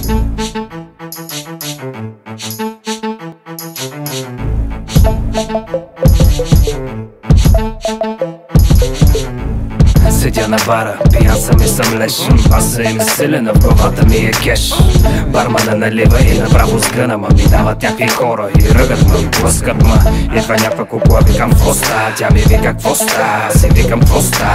Седя на бара, пиян съм и съм леш. Баса им е силена, в главата ми е кеш. Бармана налива и направо сгъна, ма минават някакви хора и ръгат ма, и блъскат ма. Идва някаква кукла, викам какво ста, тя ми вика какво ста, аз си викам какво ста.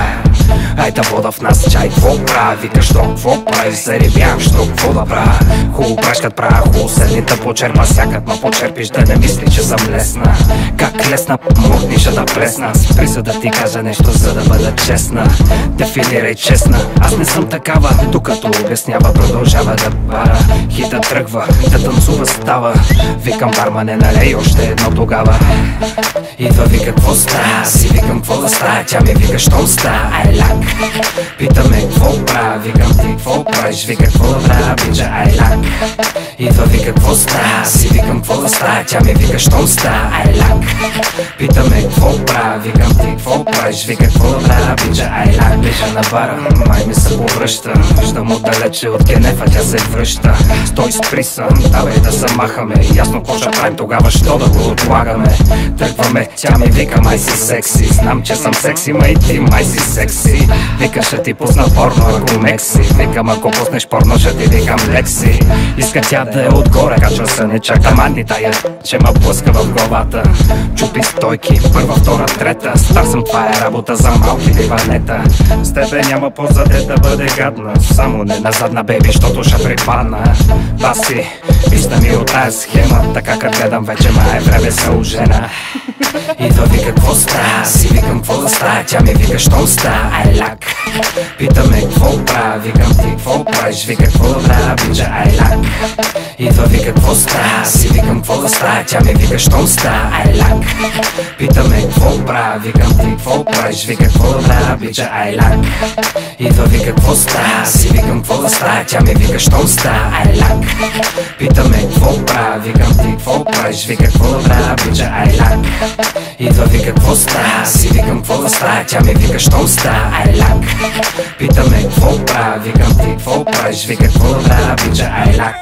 Айта вода в нас, чай какво правя, вика що какво прави, заребям, що какво да правя. Хубаво прашкат правя, хубаво седните почерпа, сякат ма почерпиш да не мисли, че съм лесна. Как лесна, мокниша да плесна, спри се да ти кажа нещо, за да бъда честна. Дефинирай честна, аз не съм такава. Докато обяснява, продължава да бара. Хита тръгва, да танцува става. Викам бармане, налей още едно тогава. Идва вика какво ста, си викам какво да ста, тя ми вика щом ста, ай лак. Питаме какво правя, викам ти какво правиш, вика какво да правя, бича ай лак. Идва вика какво ста, си викам какво да ста, тя ми вика щом ста, ай лак. Питаме какво правя, викам ти какво правиш, вика какво да правя, бича ай лак. Ближа на бара, май ми се повръща, виждам отдалече от генефа, тя се връща. Стой спри съм, давай да се махаме, ясно какво ще правим тогава, що да го отлагаме. Тръгваме, тя ми вика май си секси, знам че съм секси, ма и ти май си секси. Вика ще ти пусна порно, ако мекси, викам ако пуснеш порно ще ти викам лекси. Иска тя да е отгоре, качва се не чака, мани тая, че ма блъска в главата. Чупи стойки, първа, втора, трета, стар съм, това е работа за малки диванета. С тебе няма по-заде да бъде гадна, само не на задна бейби, щото ще припадна. Баси, вижда ми от тая схема, така как гледам вече ма е време се ожена. Идва вика какво ста, си викам какво да ста, тя ми вика щом ста, ай лак. Питаме какво правя, викам ти какво правиш, вика какво да правя, бича ай лак. Идва вика какво ста, си викам какво да ста, тя ми вика щом ста, ай лак. Питаме какво правя, викам ти какво правиш, вика какво да правя, бича ай лак. Идва вика какво ста, си викам какво да ста, тя ми вика щом ста, ай лак. Питаме какво правя, викам ти какво правиш, вика какво да правя, бича ай лак. Идва вика какво ста, си викам какво да ста, тя ми вика щом ста, ай лак. Питаме какво правя, викам ти какво правиш, вика какво да правя, бича ай лак.